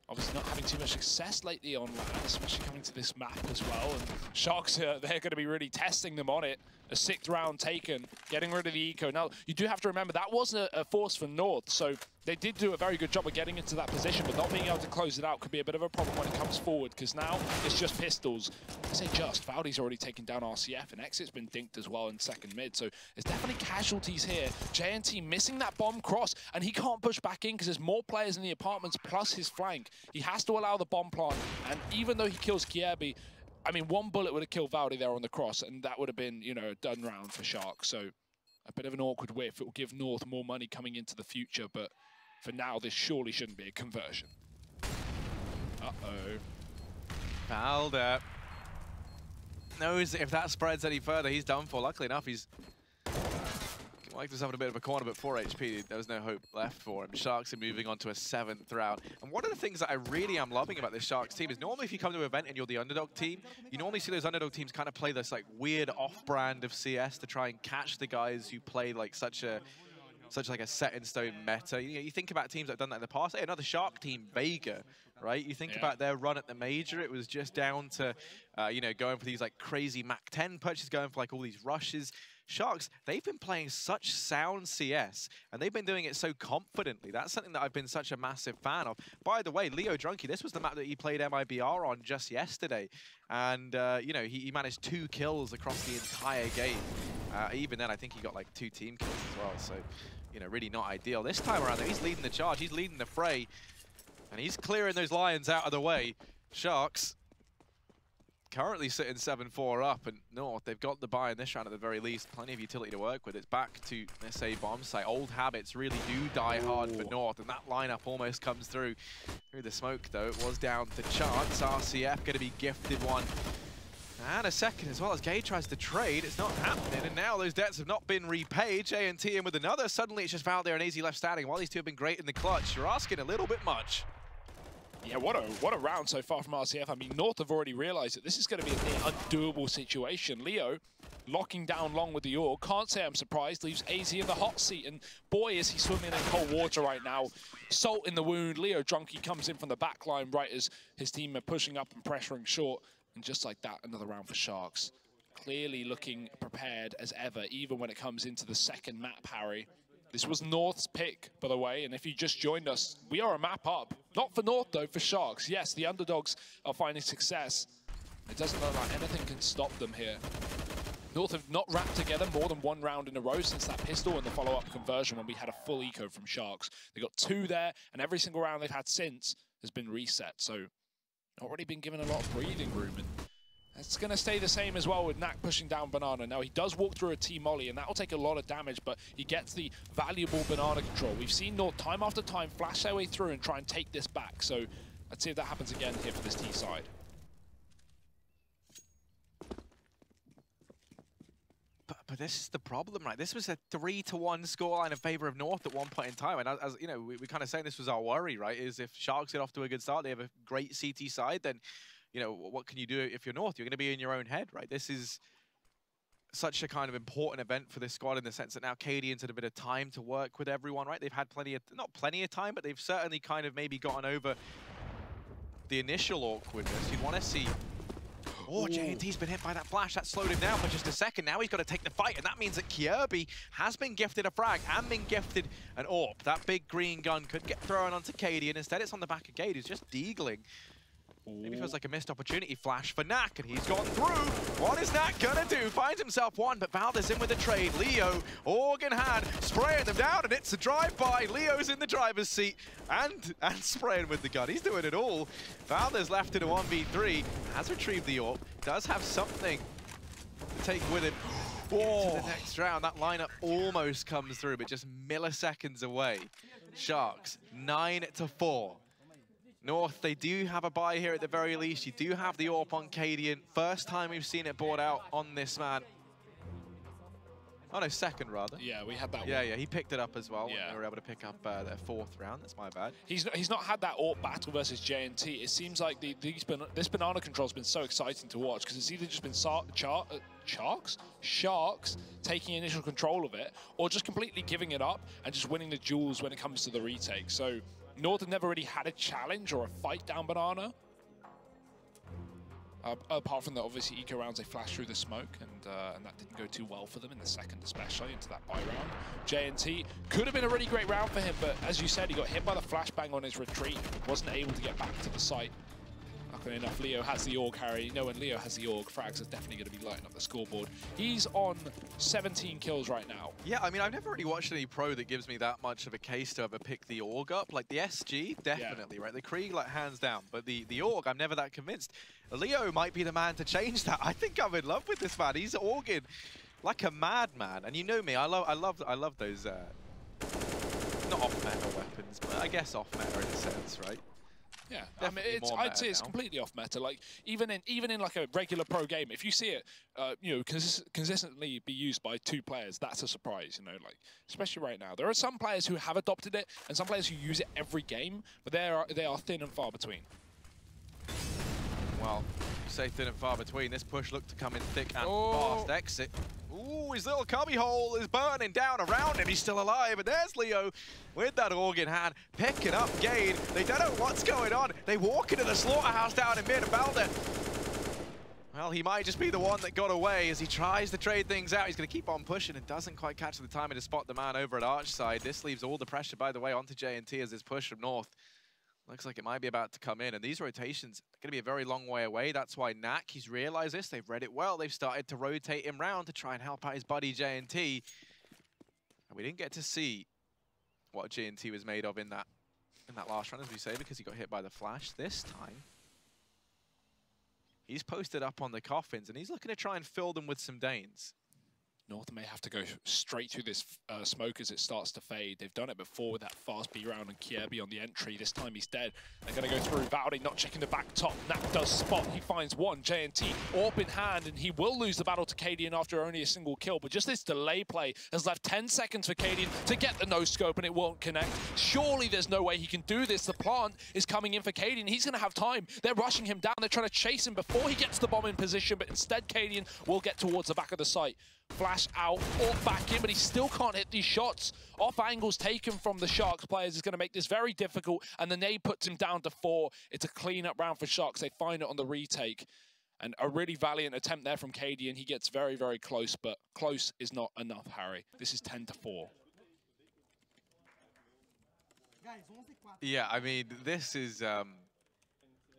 obviously not having too much success lately on that, especially coming to this map as well. And Sharks, they're going to be really testing them on it. A 6th round taken, getting rid of the eco. Now, you do have to remember, that wasn't a force for North, so they did do a very good job of getting into that position, but not being able to close it out could be a bit of a problem when it comes forward, because now it's just pistols. I say just, Valde's already taken down RCF, and Exit's been dinked as well in second mid, so there's definitely casualties here. J&T missing that bomb cross, and he can't push back in because there's more players in the apartments plus his flank. He has to allow the bomb plant, and even though he kills Kierby, I mean, one bullet would have killed Valdi there on the cross, and that would have been, you know, a done round for Sharks. So a bit of an awkward whiff. It will give North more money coming into the future, but for now, this surely shouldn't be a conversion. Uh-oh. Valda knows if that spreads any further, he's done for. Luckily enough, he's like just having a bit of a corner, but 4 HP, there was no hope left for him. Sharks are moving on to a 7th round. And one of the things that I really am loving about this Sharks team is normally if you come to an event and you're the underdog team, you normally see those underdog teams kind of play this like weird off-brand of CS to try and catch the guys who play like such like a set-in-stone meta. You know, you think about teams that have done that in the past. Hey, another Shark team, Vega, right? You think about their run at the major, it was just down to, you know, going for these like crazy Mach 10 punches, going for like all these rushes. Sharks, they've been playing such sound CS, and they've been doing it so confidently. That's something that I've been such a massive fan of. By the way, Leo Drunky, this was the map that he played MIBR on just yesterday. And, you know, he managed 2 kills across the entire game. Even then, I think he got like 2 team kills as well. So, you know, really not ideal. This time around, though, he's leading the charge. He's leading the fray. And he's clearing those Lions out of the way. Sharks currently sitting 7-4 up, and North, they've got the buy in this round at the very least. Plenty of utility to work with. It's back to, let's say, bomb site. Old habits really do die hard for North, and that lineup almost comes through the smoke, though. It was down to chance. RCF going to be gifted one. And a second as well as Gay tries to trade. It's not happening, and now those debts have not been repaid. J&T in with another. Suddenly it's just Valdir and AZ left standing. While these two have been great in the clutch, you're asking a little bit much. Yeah, what a round so far from RCF. I mean, North have already realized that this is going to be an undoable situation. Leo locking down long with the AWP. Can't say I'm surprised. Leaves AZ in the hot seat. And boy, is he swimming in cold water right now. Salt in the wound. Leo Drunky comes in from the back line right as his team are pushing up and pressuring short. And just like that, another round for Sharks. Clearly looking prepared as ever, even when it comes into the second map, Harry. This was North's pick, by the way, and if you just joined us, we are a map up. Not for North, though, for Sharks. Yes, the underdogs are finding success. It doesn't look like anything can stop them here. North have not wrapped together more than 1 round in a row since that pistol and the follow-up conversion when we had a full eco from Sharks. They got 2 there, and every single round they've had since has been reset. So, already been given a lot of breathing room, and it's going to stay the same as well with Knack pushing down Banana. Now, he does walk through a T-Molly, and that will take a lot of damage, but he gets the valuable Banana control. We've seen North time after time flash their way through and try and take this back. So let's see if that happens again here for this T side. But this is the problem, right? This was a 3-1 scoreline in favor of North at one point in time. And as you know, we kind of saying this was our worry, right? Is if Sharks get off to a good start, they have a great CT side, then you know, what can you do if you're North? You're going to be in your own head, right? This is such a kind of important event for this squad in the sense that now Cadian's had a bit of time to work with everyone, right? They've had not plenty of time, but they've certainly kind of maybe gotten over the initial awkwardness. You'd want to see... Oh, J&T's been hit by that flash. That slowed him down for just a second. Now he's got to take the fight, and that means that Kirby has been gifted a frag and been gifted an AWP. That big green gun could get thrown onto Cadian. Instead, it's on the back of Gade, who's just deagling. Maybe feels like a missed opportunity flash for Knack, and he's gone through. What is Knack gonna do? Finds himself one, but Valdir's in with the trade. Leo, organ hand, spraying them down, and it's a drive-by. Leo's in the driver's seat and spraying with the gun. He's doing it all. Valdir's left in a 1v3, has retrieved the AWP, does have something to take with him into the next round. That lineup almost comes through, but just milliseconds away. Sharks, 9-4. North, they do have a buy here at the very least. You do have the AWP on Cadian. First time we've seen it brought out on this man. Oh no, second rather. Yeah, we had that one. Yeah, he picked it up as well. Yeah. They were able to pick up their 4th round. That's my bad. He's not had that AWP battle versus J&T. It seems like this Banana control's been so exciting to watch because it's either just been Sharks taking initial control of it, or just completely giving it up and just winning the duels when it comes to the retake. So North have never really had a challenge or a fight down Banana. Apart from the obviously eco rounds, they flashed through the smoke, and that didn't go too well for them in the second, especially into that buy round. J&T could have been a really great round for him, but as you said, he got hit by the flashbang on his retreat, wasn't able to get back to the site. Luckily enough, Leo has the AUG, Harry. You know, when Leo has the AUG, Frags is definitely going to be lighting up the scoreboard. He's on 17 kills right now. Yeah, I mean, I've never really watched any pro that gives me that much of a case to ever pick the AUG up. Like, the SG, definitely, right? The Krieg, like, hands down. But the AUG, I'm never that convinced. Leo might be the man to change that. I think I'm in love with this man. He's AUGing like a madman. And you know me, I love those, not off-meta weapons, but I guess off-meta in a sense, right? Yeah, I mean, I'd say it's completely off meta. Like even in like a regular pro game, if you see it, you know, consistently be used by 2 players, that's a surprise. You know, like especially right now, there are some players who have adopted it, and some players who use it every game, but they are thin and far between. Well, you say thin and far between. This push looked to come in thick and fast. Exit. Ooh, his little cubby hole is burning down around him. He's still alive, and there's Leo with that AUG in hand, picking up Gade. They don't know what's going on. They walk into the slaughterhouse down in mid, and Balder, well, he might just be the one that got away as he tries to trade things out. He's going to keep on pushing and doesn't quite catch the timing to spot the man over at Arch side. This leaves all the pressure, by the way, onto J&T as this push from North looks like it might be about to come in, and these rotations are going to be a very long way away. That's why Knack, he's realized this. They've read it well. They've started to rotate him round to try and help out his buddy J&T. And we didn't get to see what J&T was made of in that last run, as we say, because he got hit by the flash. This time, he's posted up on the coffins, and he's looking to try and fill them with some Danes. North may have to go straight through this smoke as it starts to fade. They've done it before with that fast B round and Kierby on the entry. This time he's dead. They're going to go through. Valdi not checking the back top. Knack does spot. He finds one. J&T AWP in hand, and he will lose the battle to Cadian after only a single kill. But just this delay play has left 10 seconds for Cadian to get the no-scope, and it won't connect. Surely there's no way he can do this. The plant is coming in for Cadian. He's going to have time. They're rushing him down. They're trying to chase him before he gets the bomb in position, but instead Cadian will get towards the back of the site. Flash out, or back in, but he still can't hit these shots. Off angles taken from the Sharks players is going to make this very difficult, and the nade puts him down to 4. It's a clean-up round for Sharks. They find it on the retake, and a really valiant attempt there from Cadian. He gets very, very close, but close is not enough, Harry. This is 10-4. Yeah, I mean, this is...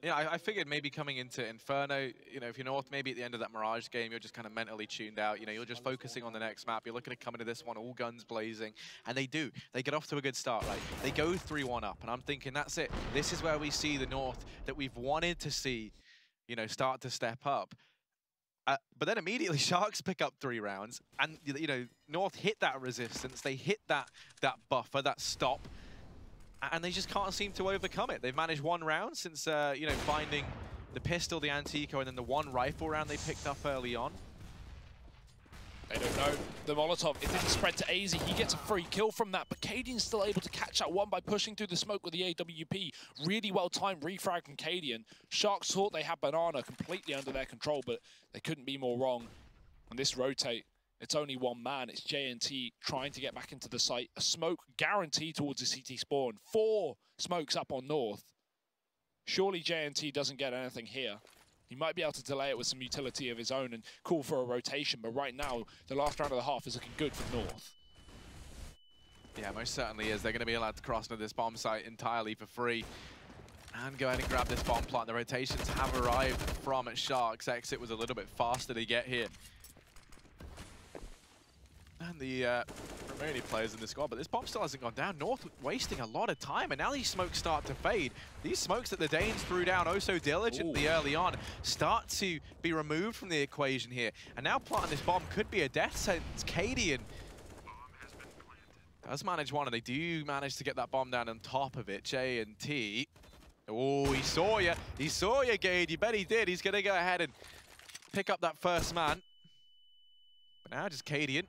Yeah, I figured maybe coming into Inferno, you know, if you're North, maybe at the end of that Mirage game, you're just kind of mentally tuned out. You know, you're just focusing on the next map. You're looking to come into this one, all guns blazing. And they do. They get off to a good start, right? They go 3-1 up. And I'm thinking, that's it. This is where we see the North that we've wanted to see, you know, start to step up. But then immediately Sharks pick up 3 rounds. And, you know, North hit that resistance. They hit that buffer, that stop. And they just can't seem to overcome it. They've managed 1 round since, you know, finding the pistol, the Antico, and then the 1 rifle round they picked up early on. They don't know. The Molotov, it didn't spread to AZ. He gets a free kill from that, but Cadian's still able to catch that one by pushing through the smoke with the AWP. Really well-timed refrag from Cadian. Sharks thought they had Banana completely under their control, but they couldn't be more wrong. And this rotate, it's only 1 man. It's J&T trying to get back into the site. A smoke guaranteed towards the CT spawn. 4 smokes up on North. Surely J&T doesn't get anything here. He might be able to delay it with some utility of his own and call for a rotation, but right now, the last round of the half is looking good for North. Yeah, most certainly is. They're going to be allowed to cross into this bomb site entirely for free. And go ahead and grab this bomb plant. The rotations have arrived from Sharks. Exit was a little bit faster to get here. And the remaining players in the squad, but this bomb still hasn't gone down. North wasting a lot of time, and now these smokes start to fade. These smokes that the Danes threw down oh so diligently early on start to be removed from the equation here. And now planting this bomb could be a death sentence. Cadian does manage 1, and they do manage to get that bomb down on top of it. J&T. Oh, he saw you. He saw you, Gade. You bet he did. He's going to go ahead and pick up that first man. But now just Cadian.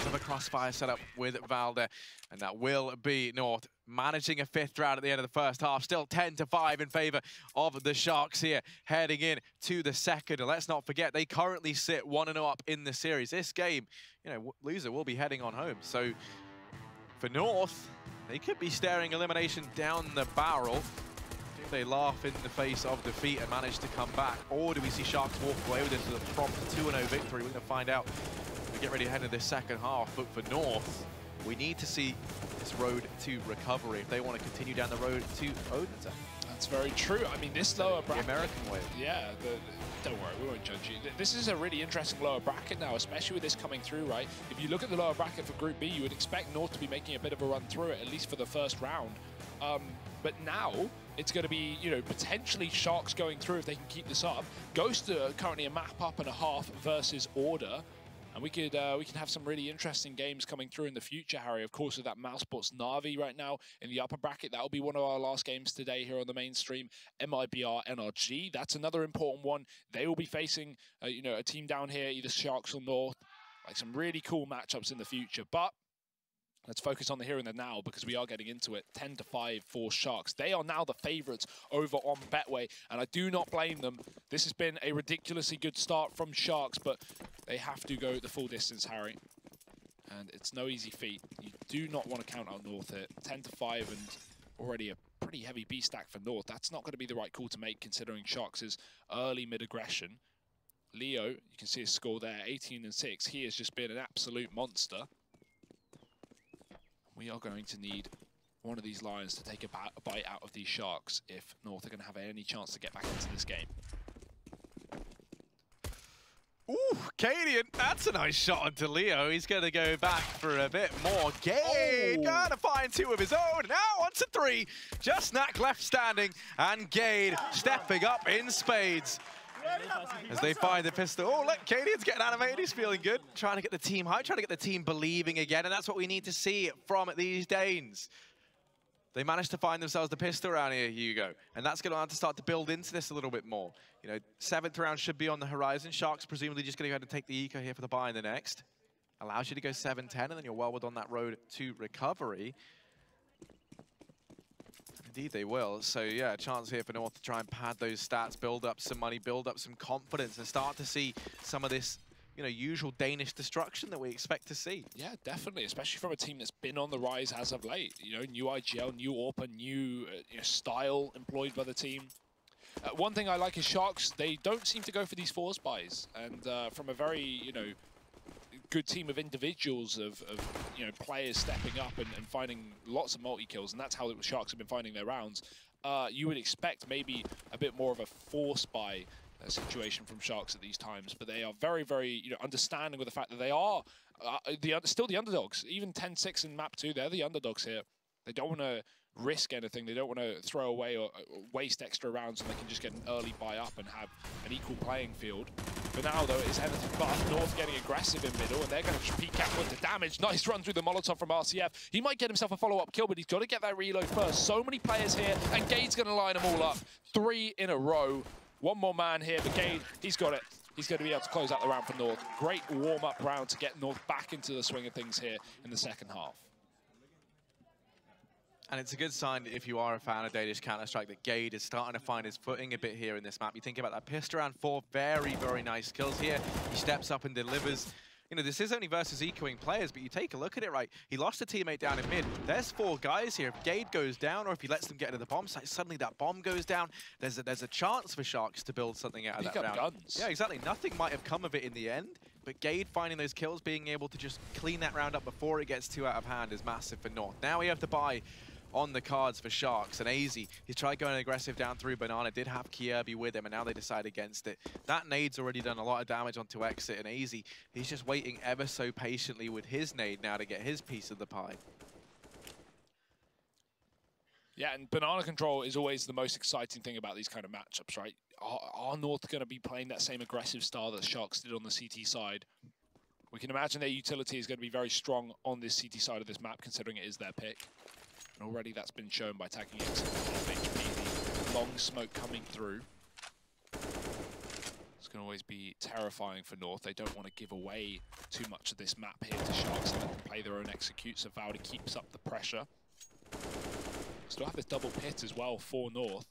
Another crossfire setup with Valde, and that will be North managing a 5th round at the end of the first half. Still 10-5 in favor of the Sharks here, heading in to the second. And let's not forget, they currently sit 1-0 up in the series. This game, you know, loser will be heading on home. So for North, they could be staring elimination down the barrel. Do they laugh in the face of defeat and manage to come back? Or do we see Sharks walk away with this as a prompt 2-0 victory? We're going to find out. We get ready to head into this second half, but for North, we need to see this road to recovery if they want to continue down the road to Odense. That's very true. I mean, this lower bracket... The American way. Yeah, don't worry, we won't judge you. This is a really interesting lower bracket now, especially with this coming through, right? If you look at the lower bracket for Group B, you would expect North to be making a bit of a run through it, at least for the first round. But now, it's going to be, you know, potentially Sharks going through if they can keep this up. Ghost are currently a map up and a half versus Order. And we could have some really interesting games coming through in the future, Harry. Of course, with that Mousesports Na'Vi right now in the upper bracket, that'll be one of our last games today here on the main stream. MIBR NRG, that's another important one. They will be facing, you know, a team down here, either Sharks or North. Like some really cool matchups in the future. But let's focus on the here and the now because we are getting into it. 10-5 for Sharks. They are now the favourites over on Betway, and I do not blame them. This has been a ridiculously good start from Sharks, but they have to go the full distance, Harry. And it's no easy feat. You do not want to count out North here. 10-5 and already a pretty heavy B stack for North. That's not going to be the right call to make considering Sharks' early mid-aggression. Leo, you can see his score there, 18-6. He has just been an absolute monster. We are going to need one of these Lions to take a bite out of these Sharks if North are going to have any chance to get back into this game. Ooh, Cadian, that's a nice shot onto Leo. He's going to go back for a bit more. Gade going to find two of his own. Now on to three. Just Knack left standing, and Gade stepping up in spades. As they find the pistol. Oh, look, Cadian's getting animated. He's feeling good. Trying to get the team hype, trying to get the team believing again, and that's what we need to see from these Danes. They managed to find themselves the pistol around here, Hugo, and that's going to have to start to build into this a little bit more. You know, 7th round should be on the horizon. Sharks presumably just going to go ahead and take the eco here for the buy in the next. Allows you to go 7-10, and then you're well on that road to recovery. Indeed they will. So yeah, a chance here for North to try and pad those stats, build up some money, build up some confidence, and start to see some of this, you know, usual Danish destruction that we expect to see. Yeah, definitely, especially from a team that's been on the rise as of late. You know, new IGL, new AWP, new style employed by the team. One thing I like is Sharks, they don't seem to go for these force buys. And from a very, you know, good team of individuals, of you know, players stepping up and finding lots of multi-kills, and that's how the Sharks have been finding their rounds. You would expect maybe a bit more of a force buy situation from Sharks at these times, but they are very, very, you know, understanding with the fact that they are still the underdogs. Even 10-6 in map 2, they're the underdogs here. They don't want to risk anything. They don't want to throw away or waste extra rounds, and they can just get an early buy up and have an equal playing field. For now, though, it is anything but. North getting aggressive in middle, and they're going to peek out with the damage. Nice run through the Molotov from RCF. He might get himself a follow-up kill, but he's got to get that reload first. So many players here, and Gade's going to line them all up. 3 in a row. One more man here, but Gade, he's got it. He's going to be able to close out the round for North. Great warm-up round to get North back into the swing of things here in the second half. And it's a good sign if you are a fan of Danish Counter-Strike that Gade is starting to find his footing a bit here in this map. You think about that pistol round, 4 very, very nice kills here. He steps up and delivers. You know, this is only versus ecoing players, but you take a look at it, right? He lost a teammate down in mid. There's 4 guys here. If Gade goes down, or if he lets them get into the bomb site, suddenly that bomb goes down. There's a chance for Sharks to build something out of that round. Guns. Yeah, exactly. Nothing might have come of it in the end, but Gade finding those kills, being able to just clean that round up before it gets too out of hand is massive for North. Now we have to buy on the cards for Sharks, and AZ, he's tried going aggressive down through Banana, did have Kierby with him, and now they decide against it. That nade's already done a lot of damage onto Exit, and AZ, he's just waiting ever so patiently with his nade now to get his piece of the pie. Yeah, and Banana control is always the most exciting thing about these kind of matchups, right? Are North going to be playing that same aggressive style that Sharks did on the CT side? We can imagine their utility is going to be very strong on this CT side of this map, considering it is their pick. And already that's been shown by tagging Exit with HP, the long smoke coming through. It's going to always be terrifying for North. They don't want to give away too much of this map here to Sharks and let them play their own execute, so Valdi keeps up the pressure. Still have this double pit as well for North.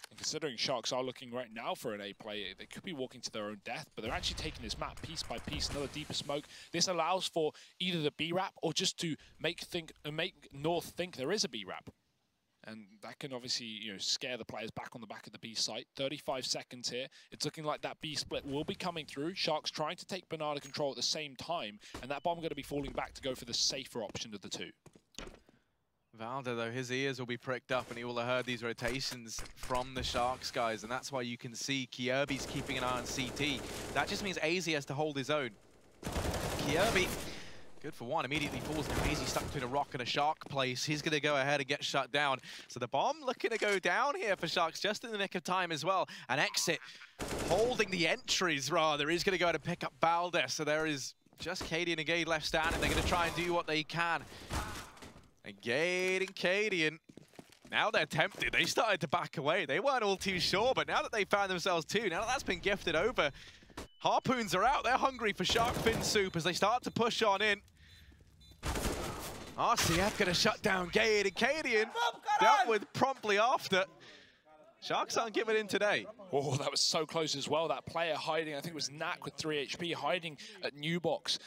And considering Sharks are looking right now for an A play, they could be walking to their own death, but they're actually taking this map piece by piece. Another deeper smoke. This allows for either the B-Rap or just to make North think there is a B-Rap. And that can obviously, you know, scare the players back on the back of the B site. 35 seconds here. It's looking like that B split will be coming through. Sharks trying to take Banana control at the same time, and that bomb going to be falling back to go for the safer option of the two. Valder, though, his ears will be pricked up and he will have heard these rotations from the Sharks guys, and that's why you can see Kierby's keeping an eye on CT. That just means AZ has to hold his own. Kierby, good for one, immediately falls. Now AZ stuck between a rock and a Shark place. He's going to go ahead and get shut down. So the bomb looking to go down here for Sharks just in the nick of time as well. An exit, holding the entries rather. He's going to go ahead and pick up Valder. So there is just Cadian and Gade left standing. They're going to try and do what they can. And Gade and Cadian, now they're tempted. They started to back away. They weren't all too sure, but now that they found themselves two, now that that's been gifted over, Harpoons are out. They're hungry for shark fin soup as they start to push on in. RCF gonna shut down Gade and Cadian. Dealt with promptly after. Sharks aren't giving in today. Oh, that was so close as well. That player hiding, I think it was Knack with 3 HP, hiding at New Box.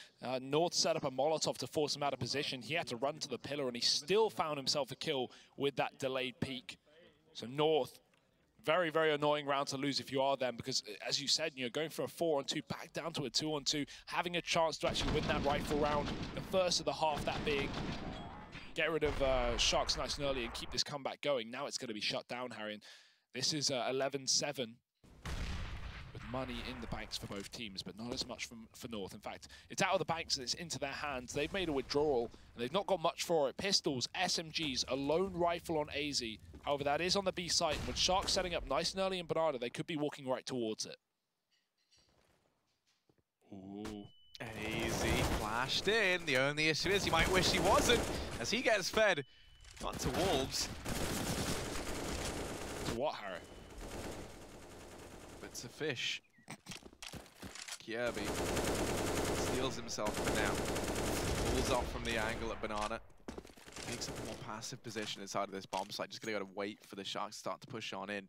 North set up a Molotov to force him out of position. He had to run to the pillar, and he still found himself a kill with that delayed peek. So North, very, very annoying round to lose if you are them, because as you said, you're going for a 4-on-2, back down to a 2-on-2, having a chance to actually win that rifle round. The first of the half, that being get rid of Sharks nice and early and keep this comeback going. Now it's going to be shut down, Harry. And this is 11-7 with money in the banks for both teams, but not as much for North. In fact, it's out of the banks and it's into their hands. They've made a withdrawal, and they've not got much for it. Pistols, SMGs, a lone rifle on AZ. However, that is on the B site, and with Sharks setting up nice and early in Banana, they could be walking right towards it. Ooh. AZ flashed in. The only issue is he might wish he wasn't, as he gets fed onto Wolves. What, Harry? It's a fish. Kierby steals himself for now. Pulls off from the angle at Banana. Takes up a more passive position inside of this bomb site. Just gonna go to wait for the Sharks to start to push on in.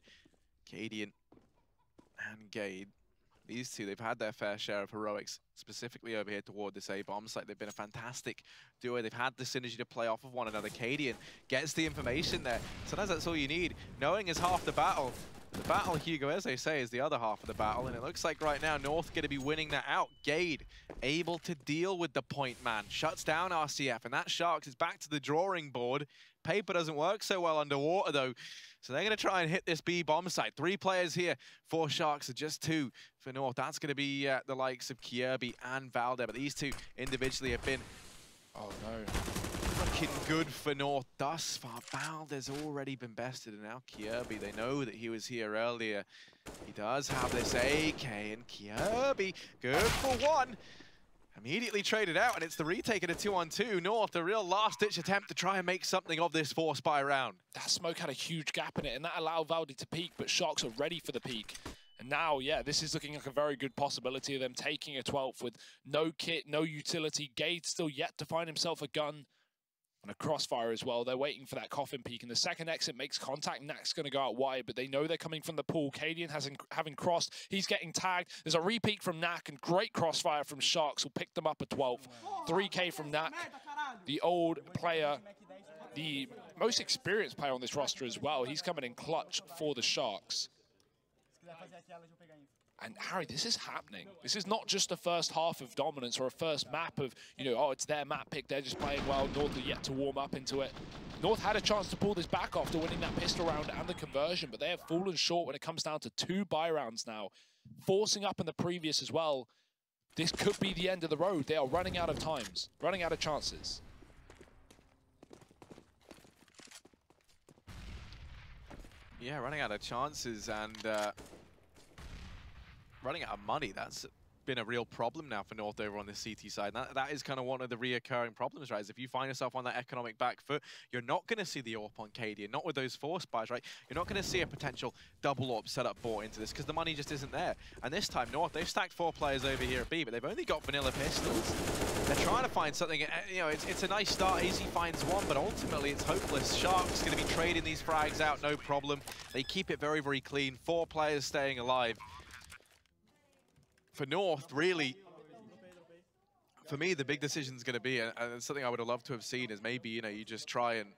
Cadian and Gade. These two, they've had their fair share of heroics, specifically over here toward this A bomb site. They've been a fantastic duo. They've had the synergy to play off of one another. Cadian gets the information there. Sometimes that's all you need. Knowing is half the battle. The battle, Hugo, as they say, is the other half of the battle. And it looks like right now, North going to be winning that out. Gade able to deal with the point man. Shuts down RCF. And that Sharks is back to the drawing board. Paper doesn't work so well underwater, though. So they're going to try and hit this B bomb site. 3 players here for Sharks, are just 2 for North. That's going to be the likes of Kierby and Valder. But these 2 individually have been, oh no, looking good for North thus far. Valder's already been bested, and now Kierby, they know that he was here earlier. He does have this AK, and Kierby, good for 1. Immediately traded out, and it's the retake at a 2-on-2. North, a real last-ditch attempt to try and make something of this 4-spy round. That smoke had a huge gap in it, and that allowed Valdi to peek, but Sharks are ready for the peek. And now, yeah, this is looking like a very good possibility of them taking a 12th with no kit, no utility. Gade still yet to find himself a gun and a crossfire as well. They're waiting for that coffin peek, and the second exit makes contact. Knack's going to go out wide, but they know they're coming from the pool. Cadian having crossed. He's getting tagged. There's a repeat from Knack, and great crossfire from Sharks, who'll pick them up at 12th. 3K from Knack, the old player, the most experienced player on this roster as well. He's coming in clutch for the Sharks. And Harry, this is happening. This is not just a first half of dominance or a first map of, you know, oh, it's their map pick, they're just playing well. North are yet to warm up into it. North had a chance to pull this back after winning that pistol round and the conversion, but they have fallen short when it comes down to 2 buy rounds now. Forcing up in the previous as well. This could be the end of the road. They are running out of times, running out of chances. Yeah, running out of chances and running out of money. That's been a real problem now for North over on the CT side. That is kind of one of the reoccurring problems, right? Is if you find yourself on that economic back foot, you're not going to see the AWP on Cadian, not with those 4 spies, right? You're not going to see a potential double AWP setup bought into this because the money just isn't there. And this time, North, they've stacked 4 players over here at B, but they've only got vanilla pistols. They're trying to find something, you know, it's a nice start. AZ finds 1, but ultimately it's hopeless. Sharks going to be trading these frags out, no problem. They keep it very, very clean. 4 players staying alive. For North, really, for me, the big decision is going to be, and something I would have loved to have seen is maybe, you know, you just try and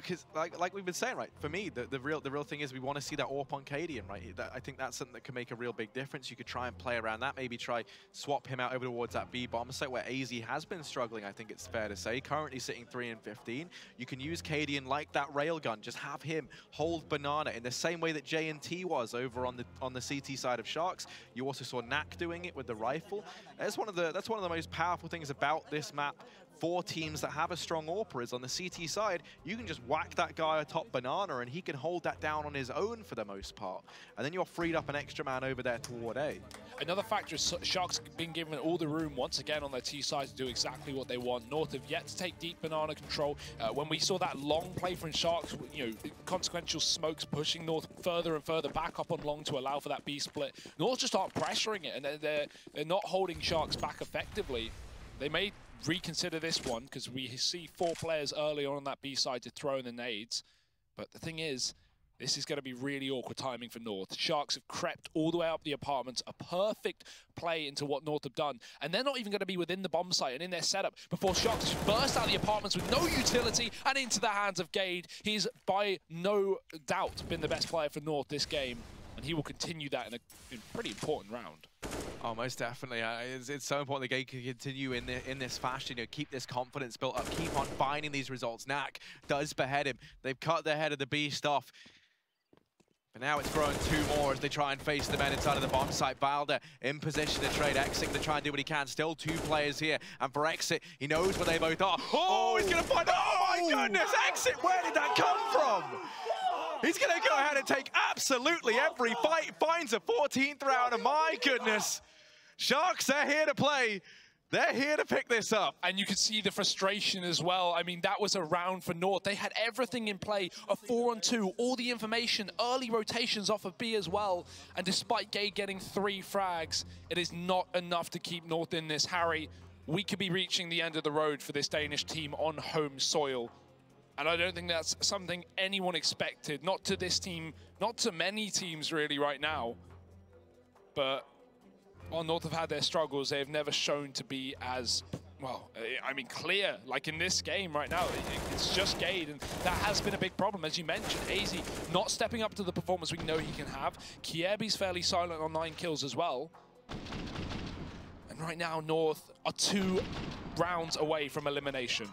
because like we've been saying, right? For me, the real thing is we want to see that AWP on Cadian, right? I think that's something that can make a real big difference. You could try and play around that, maybe try swap him out over towards that B bomb site where AZ has been struggling. I think it's fair to say, currently sitting 3 and 15. You can use Cadian like that railgun, just have him hold banana in the same way that J&T was over on the CT side of Sharks. You also saw Knack doing it with the rifle. That's one of the most powerful things about this map for teams that have a strong AWPer is on the CT side, you can just whack that guy atop banana and he can hold that down on his own for the most part. And then you're freed up an extra man over there toward A. Another factor is Sharks been given all the room once again on their T side to do exactly what they want. North have yet to take deep banana control. When we saw that long play from Sharks, you know, consequential smokes pushing North further and further back up on long to allow for that B split. North just start pressuring it, and they're not holding Sharks back effectively. They may reconsider this one because we see 4 players early on that B side to throw in the nades. But the thing is, this is going to be really awkward timing for North. Sharks have crept all the way up the apartments, a perfect play into what North have done. And they're not even going to be within the bomb site and in their setup before Sharks burst out of the apartments with no utility and into the hands of Gade. He's by no doubt been the best player for North this game. And he will continue that in a pretty important round. Oh, most definitely. It's so important the Gade can continue in this fashion. You know, keep this confidence built up, keep on finding these results. Knack does behead him. They've cut the head of the beast off. But now it's grown 2 more as they try and face the men inside of the bomb site. Balder in position to trade Exit to try and do what he can. Still 2 players here. And for Exit, he knows where they both are. Oh, he's going to find... Oh, my goodness! Exit, where did that come from? He's going to go ahead and take absolutely every fight. Finds a 14th round, and my goodness. Sharks, they're here to play. They're here to pick this up. And you can see the frustration as well. I mean, that was a round for North. They had everything in play, a 4-on-2, all the information, early rotations off of B as well. And despite Gade getting 3 frags, it is not enough to keep North in this. Harry, we could be reaching the end of the road for this Danish team on home soil. And I don't think that's something anyone expected. Not to this team, not to many teams really right now. But while North have had their struggles, they have never shown to be as, well, I mean, clear. Like in this game right now, it's just Gade, and that has been a big problem. As you mentioned, AZ not stepping up to the performance we know he can have. Kiebi's fairly silent on 9 kills as well. And right now, North are 2 rounds away from elimination.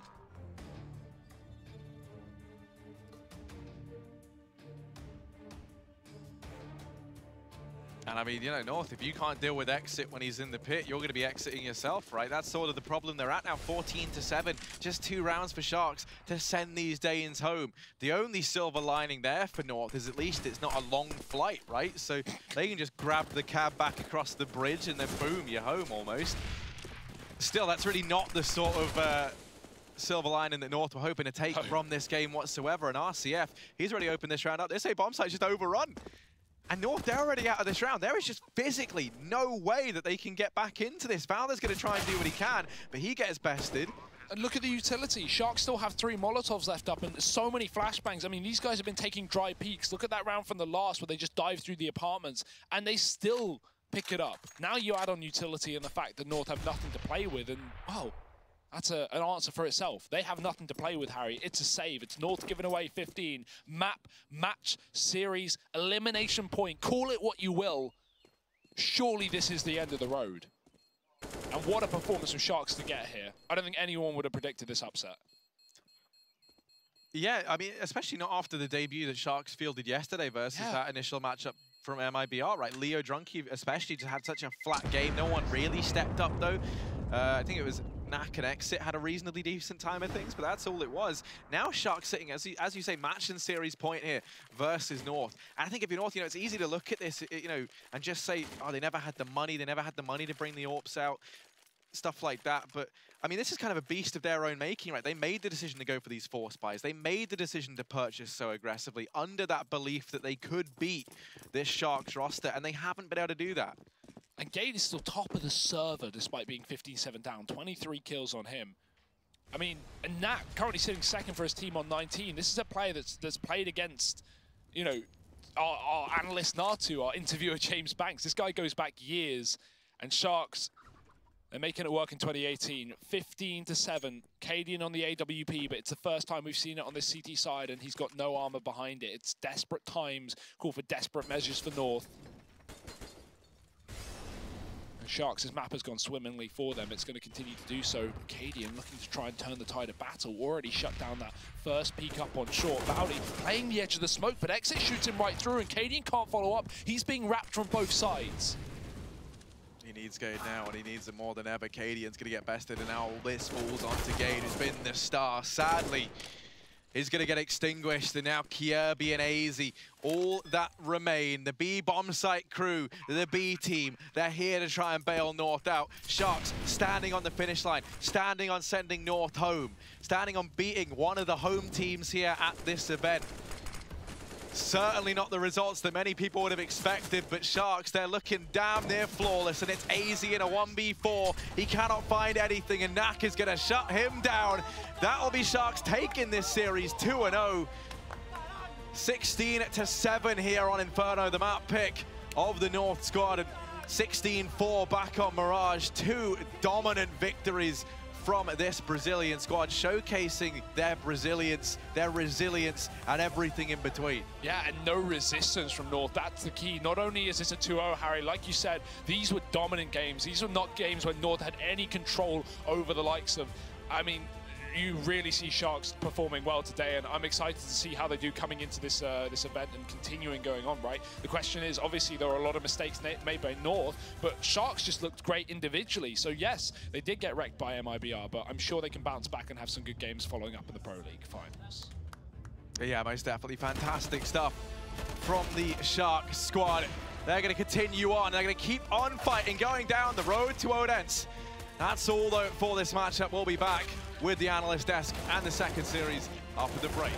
And I mean, you know, North, if you can't deal with Exit when he's in the pit, you're going to be exiting yourself, right? That's sort of the problem they're at now, 14-7. Just 2 rounds for Sharks to send these Danes home. The only silver lining there for North is at least it's not a long flight, right? So they can just grab the cab back across the bridge and then boom, you're home almost. Still, that's really not the sort of silver lining that North were hoping to take from this game whatsoever. And RCF, he's already opened this round up. They say bomb site's just overrun. And North, they're already out of this round. There is just physically no way that they can get back into this. Valder's going to try and do what he can, but he gets bested. And look at the utility. Sharks still have 3 Molotovs left up and so many flashbangs. I mean, these guys have been taking dry peeks. Look at that round from the last where they just dive through the apartments and they still pick it up. Now you add on utility and the fact that North have nothing to play with, and, wow, that's an answer for itself. They have nothing to play with, Harry. It's a save. It's North giving away 15. Map, match, series, elimination point. Call it what you will. Surely this is the end of the road. And what a performance from Sharks to get here. I don't think anyone would have predicted this upset. Yeah, I mean, especially not after the debut that Sharks fielded yesterday versus that initial matchup from MIBR, right? Leo Drunky especially just had such a flat game. No one really stepped up, though. I think it was Knack and Exit had a reasonably decent time of things, but that's all it was. Now Sharks sitting, as you say, match and series point here versus North. And I think if you're North, you know, it's easy to look at this, you know, and just say, oh, they never had the money. They never had the money to bring the AWPs out, stuff like that. But, I mean, this is kind of a beast of their own making, right? They made the decision to go for these force buys. They made the decision to purchase so aggressively under that belief that they could beat this Sharks roster, and they haven't been able to do that. And Gade is still top of the server despite being 15-7 down. 23 kills on him. I mean, and Nat currently sitting second for his team on 19. This is a player that's played against, you know, our analyst Natu, our interviewer James Banks. This guy goes back years, and Sharks They're making it work in 2018. 15-7. Cadian on the AWP, but it's the first time we've seen it on this CT side, and he's got no armor behind it. It's desperate times, call for desperate measures for North. And Sharks' map has gone swimmingly for them. It's going to continue to do so. Cadian looking to try and turn the tide of battle. Already shut down that first peek up on short. Bowdy playing the edge of the smoke, but Exit shoots him right through, and Cadian can't follow up. He's being wrapped from both sides. He needs Gade now, and he needs it more than ever. Cadian's going to get bested, and now all this falls onto Gade, who's been the star. Sadly, he's going to get extinguished, and now Kierby and AZ, all that remain. The B bomb site crew, the B team, they're here to try and bail North out. Sharks standing on the finish line, standing on sending North home, standing on beating one of the home teams here at this event. Certainly not the results that many people would have expected, but Sharks, they're looking damn near flawless, and it's AZ in a 1v4. He cannot find anything, and Knack is going to shut him down. That'll be Sharks taking this series 2-0. 16-7 here on Inferno, the map pick of the North squad, and 16-4 back on Mirage. Two dominant victories from this Brazilian squad, showcasing their resilience, and everything in between. Yeah, and no resistance from North. That's the key. Not only is this a 2-0, Harry, like you said, these were dominant games. These were not games where North had any control over the likes of, I mean, you really see Sharks performing well today, and I'm excited to see how they do coming into this this event and continuing going on, right? The question is, obviously, there are a lot of mistakes made by North, but Sharks just looked great individually. So yes, they did get wrecked by MIBR, but I'm sure they can bounce back and have some good games following up in the Pro League Finals. Yeah, most definitely fantastic stuff from the Shark squad. They're going to continue on. They're going to keep on fighting, going down the road to Odense. That's all, though, for this matchup. We'll be back with the analyst desk and the second series after the break.